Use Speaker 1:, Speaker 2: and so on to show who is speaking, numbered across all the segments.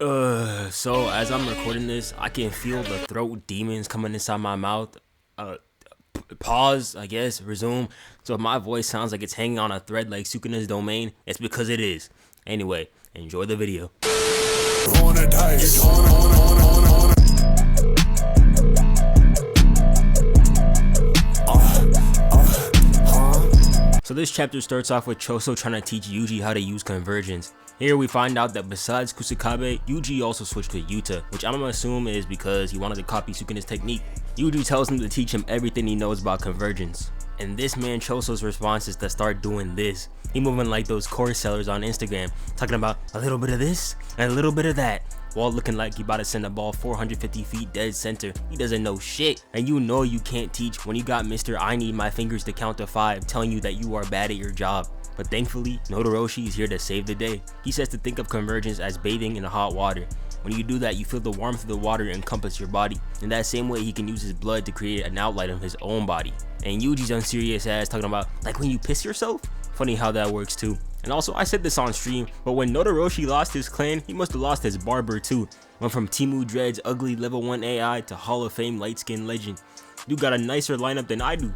Speaker 1: So as I'm recording this, I can feel the throat demons coming inside my mouth. Pause, I guess, resume. So if my voice sounds like it's hanging on a thread like Sukuna's domain, it's because it is. Anyway, enjoy the video. So this chapter starts off with Choso trying to teach Yuji how to use convergence. Here we find out that besides Kusakabe, Yuji also switched to Yuta, which I'm gonna assume is because he wanted to copy Sukuna's technique. Yuji tells him to teach him everything he knows about convergence. And this man Choso's response is to start doing this. He moving like those course sellers on Instagram, talking about a little bit of this and a little bit of that, while looking like he about to send a ball 450 feet dead center. He doesn't know shit, and you know you can't teach when you got Mr. I need my fingers to count to 5 telling you that you are bad at your job. But thankfully, Todoroshi is here to save the day. He says to think of convergence as bathing in hot water. When you do that, you feel the warmth of the water encompass your body. In that same way, he can use his blood to create an outline of his own body. And Yuji's unserious ass talking about, like when you piss yourself? Funny how that works too. And also, I said this on stream, but when Todoroshi lost his clan, he must have lost his barber too. Went from Timu Dread's ugly level 1 AI to Hall of Fame light skin legend. Dude got a nicer lineup than I do.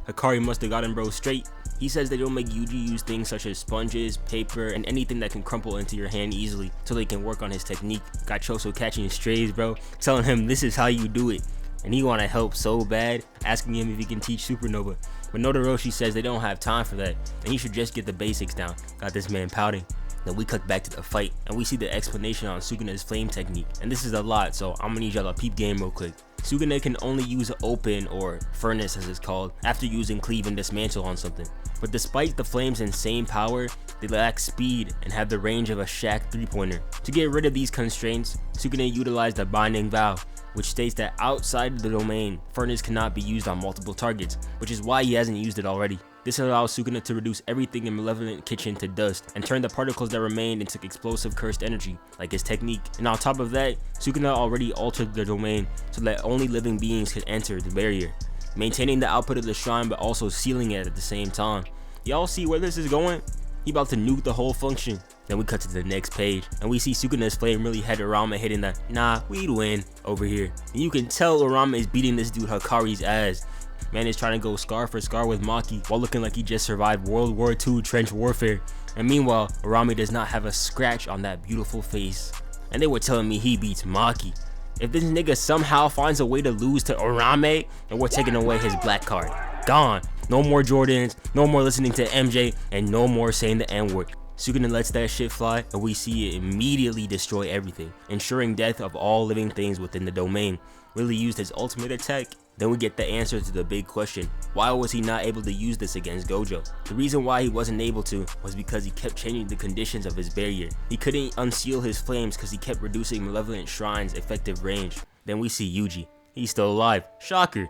Speaker 1: Hikari must have got him bro straight. He says they don't make Yuji use things such as sponges, paper, and anything that can crumple into your hand easily so they can work on his technique. Got Choso catching strays, bro, telling him this is how you do it. And he wanna help so bad, asking him if he can teach Supernova. But Todoroshi says they don't have time for that, and he should just get the basics down. Got this man pouting. Then we cut back to the fight, and we see the explanation on Sukuna's flame technique. And this is a lot, so I'm gonna need y'all to peep game real quick. Sukuna can only use open, or furnace as it's called, after using cleave and dismantle on something. But despite the flame's insane power, they lack speed and have the range of a Shaq 3-pointer. To get rid of these constraints, Sukuna utilized a binding vow, which states that outside the domain, furnace cannot be used on multiple targets, which is why he hasn't used it already. This allows Sukuna to reduce everything in Malevolent Kitchen to dust and turn the particles that remained into explosive cursed energy, like his technique. And on top of that, Sukuna already altered the domain so that only living beings could enter the barrier, maintaining the output of the shrine but also sealing it at the same time. Y'all see where this is going? He about to nuke the whole function. Then we cut to the next page, and we see Sukuna's flame really had Urama hitting the "nah, we'd win" over here. And you can tell Urama is beating this dude Hikari's ass. Man is trying to go scar for scar with Maki while looking like he just survived World War II trench warfare. And meanwhile, Urami does not have a scratch on that beautiful face. And they were telling me he beats Maki. If this nigga somehow finds a way to lose to Urame, then we're taking away his black card. Gone. No more Jordans, no more listening to MJ, and no more saying the N-word. Sukuna lets that shit fly, and we see it immediately destroy everything, ensuring death of all living things within the domain. Really used his ultimate attack. Then we get the answer to the big question. Why was he not able to use this against Gojo? The reason why he wasn't able to was because he kept changing the conditions of his barrier. He couldn't unseal his flames because he kept reducing Malevolent Shrine's effective range. Then we see Yuji. He's still alive. Shocker.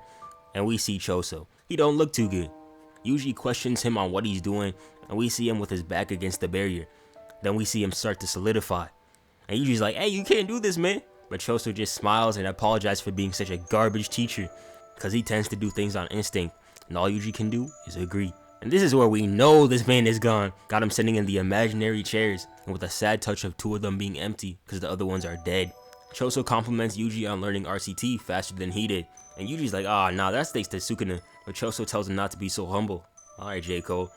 Speaker 1: And we see Choso. He don't look too good. Yuji questions him on what he's doing, and we see him with his back against the barrier. Then we see him start to solidify. And Yuji's like, hey, you can't do this, man. But Choso just smiles and apologizes for being such a garbage teacher, because he tends to do things on instinct, and all Yuji can do is agree. And this is where we know this man is gone. Got him sitting in the imaginary chairs, and with a sad touch of 2 of them being empty, because the other ones are dead. Choso compliments Yuji on learning RCT faster than he did, and Yuji's like, nah, that's thanks to Sukuna. But Choso tells him not to be so humble. Alright, J.K.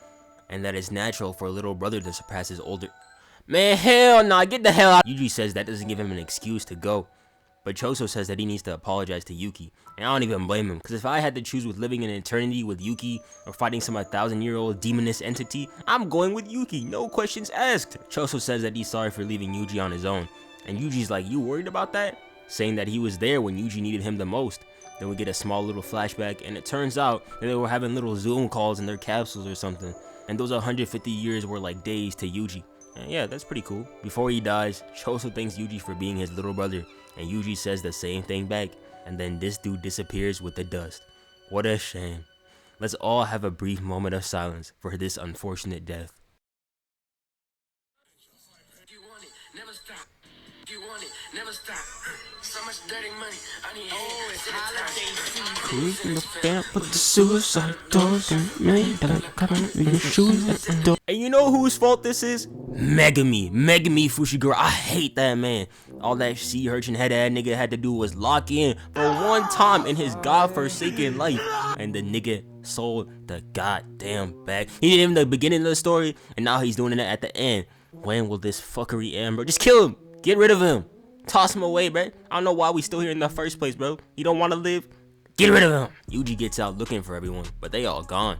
Speaker 1: And that it's natural for a little brother to surpass his older... Man, hell nah, get the hell out. Yuji says that doesn't give him an excuse to go. But Choso says that he needs to apologize to Yuki. And I don't even blame him, because if I had to choose with living in eternity with Yuki or fighting some 1,000-year-old demoness entity, I'm going with Yuki, no questions asked. Choso says that he's sorry for leaving Yuji on his own. And Yuji's like, you worried about that? Saying that he was there when Yuji needed him the most. Then we get a small little flashback, and it turns out that they were having little Zoom calls in their capsules or something. And those 150 years were like days to Yuji. And yeah, that's pretty cool. Before he dies, Choso thanks Yuji for being his little brother, and Yuji says the same thing back, and then this dude disappears with the dust. What a shame. Let's all have a brief moment of silence for this unfortunate death.
Speaker 2: you want it, never stop. So much dirty money, I need it's holiday season.
Speaker 3: Cruising the fan with the suicide doors and $1 million covering your shoes at the door.
Speaker 1: And you know whose fault this is? Megami Fushiguro. I hate that man. All that sea urchin head ass nigga had to do was lock in for one time in his godforsaken life, and the nigga sold the goddamn bag. He did it in the beginning of the story, and now he's doing it at the end. When will this fuckery end, bro? Just kill him. Get rid of him. Toss him away, bro. I don't know why we still here in the first place, bro. You don't want to live? Get rid of him. Yuji gets out looking for everyone, but they all gone.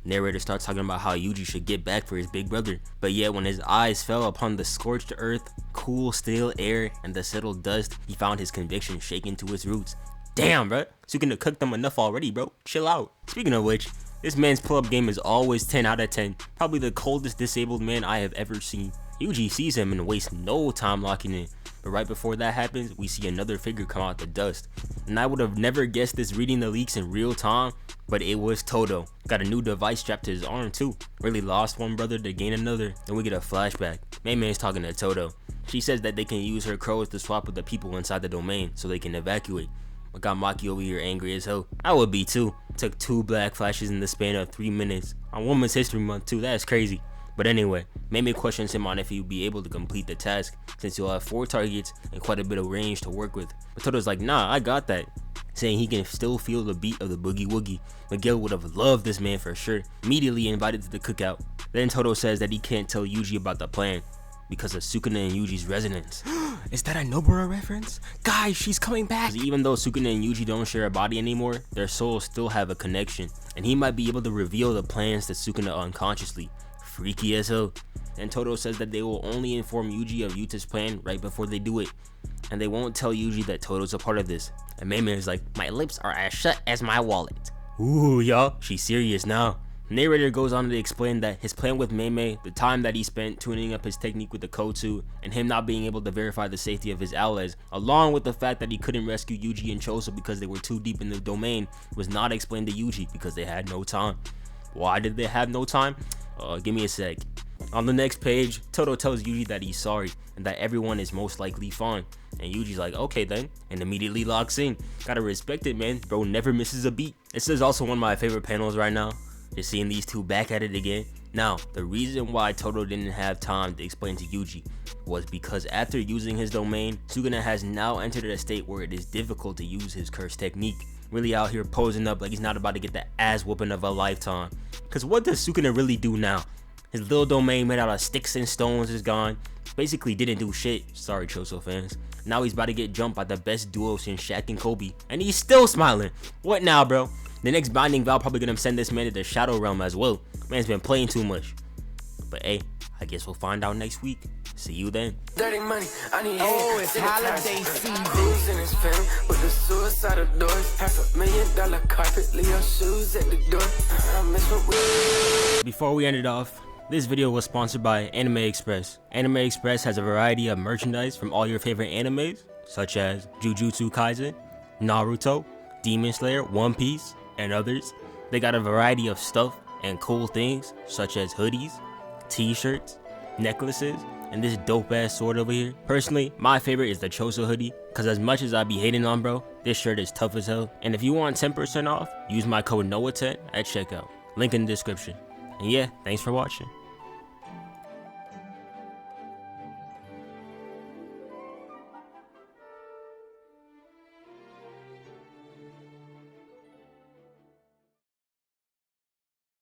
Speaker 1: Narrator starts talking about how Yuji should get back for his big brother, but yet when his eyes fell upon the scorched earth, cool still air, and the settled dust, he found his conviction shaken to its roots. Damn, bro. Sukuna cooked them enough already, bro. Chill out. Speaking of which, this man's pull-up game is always 10 out of 10. Probably the coldest disabled man I have ever seen. Yuji sees him and wastes no time locking in. But right before that happens, we see another figure come out the dust. And I would have never guessed this reading the leaks in real time, but it was Todo. Got a new device strapped to his arm too. Really lost one brother to gain another. Then we get a flashback. May's talking to Todo. She says that they can use her crows to swap with the people inside the domain so they can evacuate. But got Maki over here angry as hell. I would be too. Took 2 black flashes in the span of 3 minutes. On Women's History Month too, that's crazy. But anyway, Mei questions him on if he'll be able to complete the task, since he'll have 4 targets and quite a bit of range to work with. But Todo's like, nah, I got that, saying he can still feel the beat of the boogie woogie. Miguel would have loved this man for sure. Immediately invited to the cookout. Then Todo says that he can't tell Yuji about the plan because of Sukuna and Yuji's resonance. Is that a Nobara reference? Guys, she's coming back! Even though Sukuna and Yuji don't share a body anymore, their souls still have a connection, and he might be able to reveal the plans to Sukuna unconsciously. Freaky as hell. And Todo says that they will only inform Yuji of Yuta's plan right before they do it, and they won't tell Yuji that Todo's a part of this. And Mei is like, my lips are as shut as my wallet. Ooh, y'all, she's serious now. Narrator goes on to explain that his plan with Mei, the time that he spent tuning up his technique with the Kotsu, and him not being able to verify the safety of his allies, along with the fact that he couldn't rescue Yuji and Choso because they were too deep in the domain, was not explained to Yuji because they had no time. Why did they have no time? Give me a sec. On the next page, Todo tells Yuji that he's sorry and that everyone is most likely fine. And Yuji's like, okay then, and immediately locks in. Gotta respect it, man. Bro never misses a beat. This is also one of my favorite panels right now. Just seeing these two back at it again. Now, the reason why Todo didn't have time to explain to Yuji was because after using his domain, Sukuna has now entered a state where it is difficult to use his curse technique. Really out here posing up like he's not about to get the ass whooping of a lifetime. Cause what does Sukuna really do now? His little domain made out of sticks and stones is gone. Basically didn't do shit. Sorry Choso fans. Now he's about to get jumped by the best duo since Shaq and Kobe. And he's still smiling. What now, bro? The next binding vow probably gonna send this man to the Shadow Realm as well. Man's been playing too much. But hey, I guess we'll find out next week. See you then.
Speaker 2: Dirty money, I need it's holiday season. Cruising his fan with the suicidal doors. $500,000 carpet, leave your shoes at the door. I miss what we...
Speaker 1: Before we end it off, this video was sponsored by Anime Express. Anime Express has a variety of merchandise from all your favorite animes, such as Jujutsu Kaisen, Naruto, Demon Slayer, One Piece, and others. They got a variety of stuff and cool things, such as hoodies, t-shirts, necklaces, and this dope ass sword over here. Personally, my favorite is the Choso hoodie, cause as much as I be hating on bro, this shirt is tough as hell. And if you want 10% off, use my code NOAH10 at checkout. Link in the description. And yeah, thanks for watching.